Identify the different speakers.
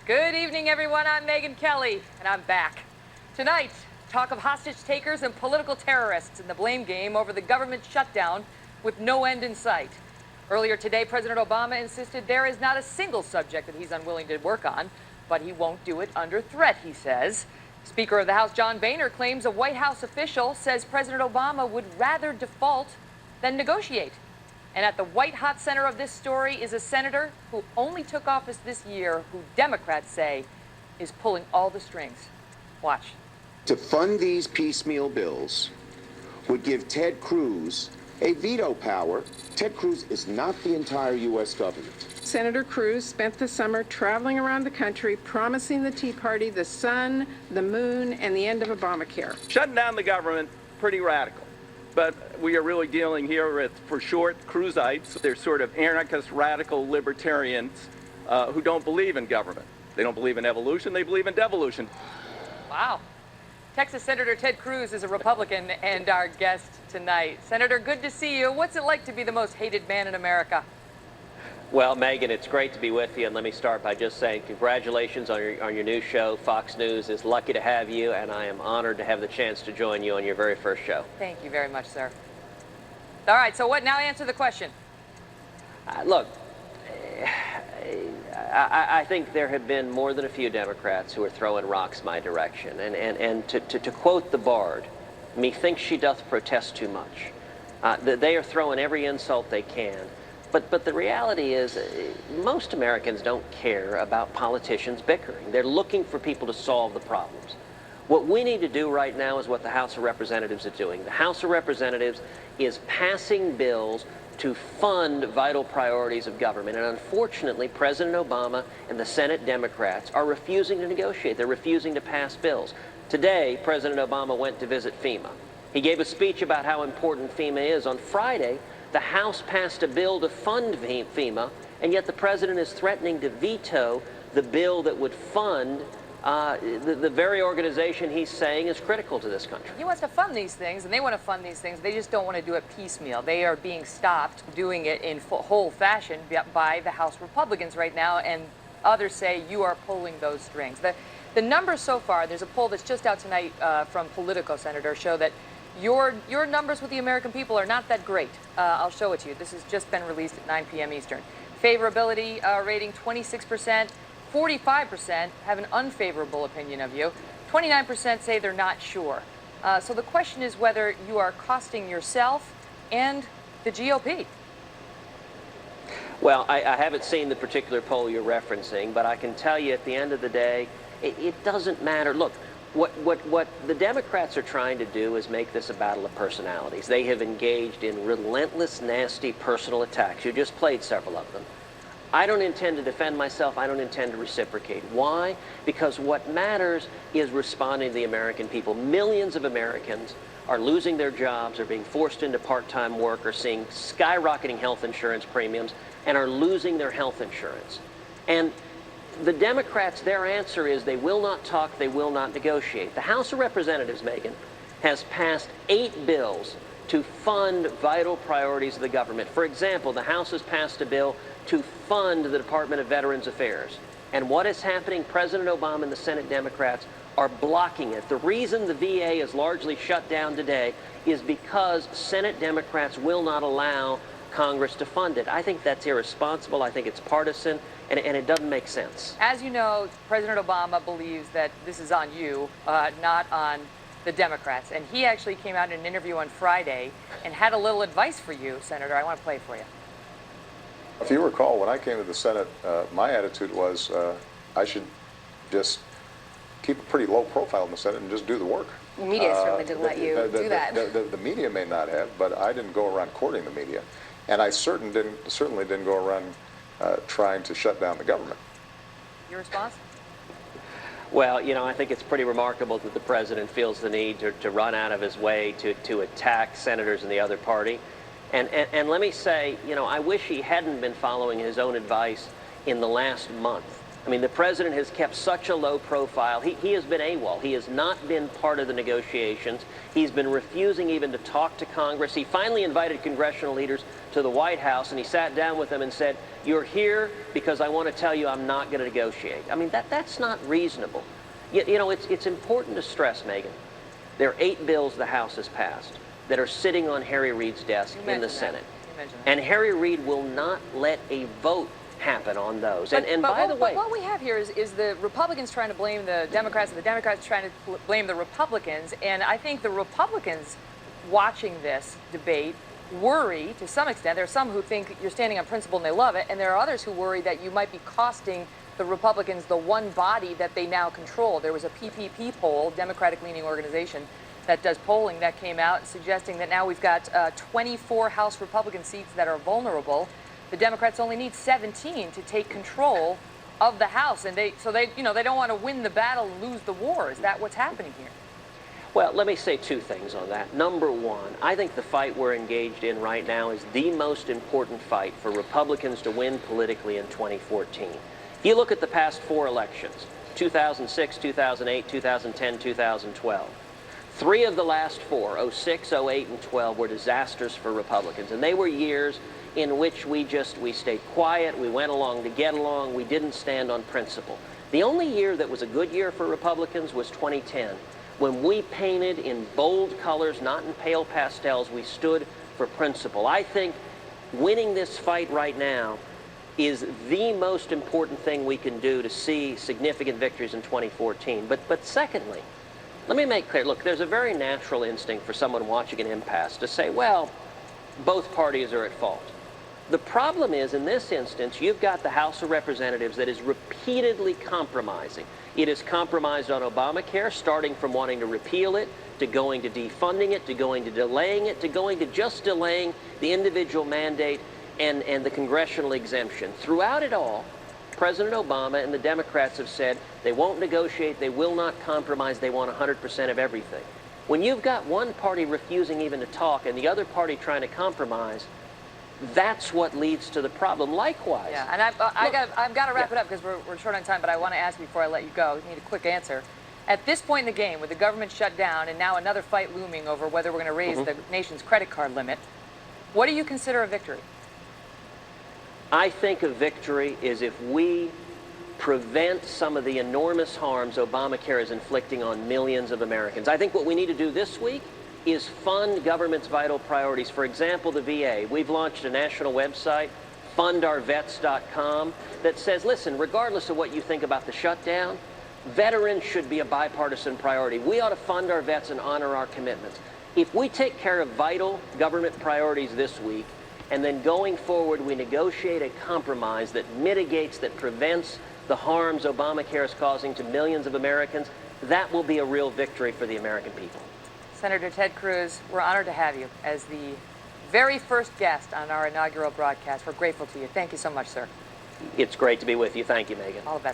Speaker 1: Good evening, everyone. I'm Megyn Kelly, and I'm back. Tonight, talk of hostage takers and political terrorists in the blame game over the government shutdown with no end in sight. Earlier today, President Obama insisted there is not a single subject that he's unwilling to work on, but he won't do it under threat, he says. Speaker of the House John Boehner claims a White House official says President Obama would rather default than negotiate. And at the white-hot center of this story is a senator who only took office this year, who Democrats say is pulling all the strings. Watch.
Speaker 2: To fund these piecemeal bills would give Ted Cruz a veto power. Ted Cruz is not the entire U.S. government.
Speaker 3: Senator Cruz spent the summer traveling around the country promising the Tea Party the sun, the moon, and the end of Obamacare.
Speaker 4: Shutting down the government, pretty radical. But we are really dealing here with, for short, Cruzites. They're sort of anarchist, radical libertarians who don't believe in government. They don't believe in evolution, they believe in devolution.
Speaker 1: Wow. Texas Senator Ted Cruz is a Republican and our guest tonight. Senator, good to see you. What's it like to be the most hated man in America?
Speaker 5: Well, Megyn, it's great to be with you, and let me start by just saying congratulations on your new show. Fox News is lucky to have you, and I am honored to have the chance to join you on your very first show.
Speaker 1: Thank you very much, sir. All right, so what? Now answer the question.
Speaker 5: Look, I think there have been more than a few Democrats who are throwing rocks my direction, and to quote the bard, methinks she doth protest too much. They are throwing every insult they can. But the reality is, most Americans don't care about politicians bickering. They're looking for people to solve the problems. What we need to do right now is what the House of Representatives is doing. The House of Representatives is passing bills to fund vital priorities of government. And unfortunately, President Obama and the Senate Democrats are refusing to negotiate. They're refusing to pass bills. Today, President Obama went to visit FEMA. He gave a speech about how important FEMA is. On Friday, the House passed a bill to fund FEMA, and yet the president is threatening to veto the bill that would fund the very organization he's saying is critical to this country.
Speaker 1: He wants to fund these things, and they want to fund these things. They just don't want to do it piecemeal. They are being stopped doing it in whole fashion by the House Republicans right now, and others say you are pulling those strings. The numbers so far, there's a poll that's just out tonight from Politico, Senator, show that your numbers with the American people are not that great. I'll show it to you. This has just been released at 9 p.m. Eastern. Favorability rating 26%, 45% have an unfavorable opinion of you, 29% say they're not sure. So the question is whether you are costing yourself and the GOP.
Speaker 5: Well, I haven't seen the particular poll you're referencing, but I can tell you at the end of the day, it doesn't matter. Look, what the Democrats are trying to do is make this a battle of personalities. They have engaged in relentless, nasty personal attacks. You just played several of them. I don't intend to defend myself. I don't intend to reciprocate. Why? Because what matters is responding to the American people. Millions of Americans are losing their jobs, are being forced into part-time work, are seeing skyrocketing health insurance premiums, and are losing their health insurance. And the Democrats, their answer is they will not talk, they will not negotiate. The House of Representatives, Megyn, has passed 8 bills to fund vital priorities of the government. For example, the House has passed a bill to fund the Department of Veterans Affairs. And what is happening? President Obama and the Senate Democrats are blocking it. The reason the VA is largely shut down today is because Senate Democrats will not allow Congress to fund it. I think that's irresponsible. I think it's partisan, and it doesn't make sense.
Speaker 1: As you know, President Obama believes that this is on you, not on the Democrats. And he actually came out in an interview on Friday and had a little advice for you, Senator. I want to play for you.
Speaker 6: If you recall, when I came to the Senate, my attitude was I should just keep a pretty low profile in the Senate and just do the work.
Speaker 7: The media certainly didn't let you do that.
Speaker 6: The media may not have, but I didn't go around courting the media. And I certainly didn't go around trying to shut down the government.
Speaker 1: Your response?
Speaker 5: Well, you know, I think it's pretty remarkable that the president feels the need to run out of his way to attack senators in the other party. And let me say, you know, I wish he hadn't been following his own advice in the last month. I mean, the president has kept such a low profile. He has been AWOL. He has not been part of the negotiations. He's been refusing even to talk to Congress. He finally invited congressional leaders to the White House, and he sat down with them and said, "You're here because I want to tell you I'm not going to negotiate." I mean, that's not reasonable. You know, it's important to stress, Megyn, there are 8 bills the House has passed that are sitting on Harry Reid's desk in the Senate. And Harry Reid will not let a vote happen on those. And by the way,
Speaker 1: what we have here is the Republicans trying to blame the Democrats and the Democrats trying to blame the Republicans. And I think the Republicans watching this debate worry to some extent. There are some who think you're standing on principle and they love it. And there are others who worry that you might be costing the Republicans the one body that they now control. There was a PPP poll, Democratic-leaning organization, that does polling that came out suggesting that now we've got 24 House Republican seats that are vulnerable. The Democrats only need 17 to take control of the House, and they don't want to win the battle and lose the war. Is that what's happening here?
Speaker 5: Well, let me say 2 things on that. Number one, I think the fight we're engaged in right now is the most important fight for Republicans to win politically in 2014. If you look at the past 4 elections, 2006, 2008, 2010, 2012, 3 of the last 4, 06, 08, and 12, were disasters for Republicans. And they were years in which we stayed quiet, we went along to get along, we didn't stand on principle. The only year that was a good year for Republicans was 2010, when we painted in bold colors, not in pale pastels, we stood for principle. I think winning this fight right now is the most important thing we can do to see significant victories in 2014. But secondly, let me make clear, look, there's a very natural instinct for someone watching an impasse to say, well, both parties are at fault. The problem is, in this instance, you've got the House of Representatives that is repeatedly compromising. It is compromised on Obamacare, starting from wanting to repeal it, to going to defunding it, to going to delaying it, to going to just delaying the individual mandate and the congressional exemption. Throughout it all, President Obama and the Democrats have said they won't negotiate, they will not compromise, they want 100% of everything. When you've got one party refusing even to talk and the other party trying to compromise, that's what leads to the problem. Likewise.
Speaker 1: Yeah, and I've got to wrap it up because we're short on time, but I want to ask before I let you go, I need a quick answer. At this point in the game, with the government shut down and now another fight looming over whether we're going to raise the nation's credit card limit, what do you consider a victory?
Speaker 5: I think a victory is if we prevent some of the enormous harms Obamacare is inflicting on millions of Americans. I think what we need to do this week is fund government's vital priorities. For example, the VA. We've launched a national website, fundourvets.com, that says, listen, regardless of what you think about the shutdown, veterans should be a bipartisan priority. We ought to fund our vets and honor our commitments. If we take care of vital government priorities this week, and then going forward we negotiate a compromise that mitigates, that prevents the harms Obamacare is causing to millions of Americans, that will be a real victory for the American people.
Speaker 1: Senator Ted Cruz, we're honored to have you as the very first guest on our inaugural broadcast. We're grateful to you. Thank you so much, sir.
Speaker 5: It's great to be with you. Thank you, Megyn.
Speaker 1: All the best.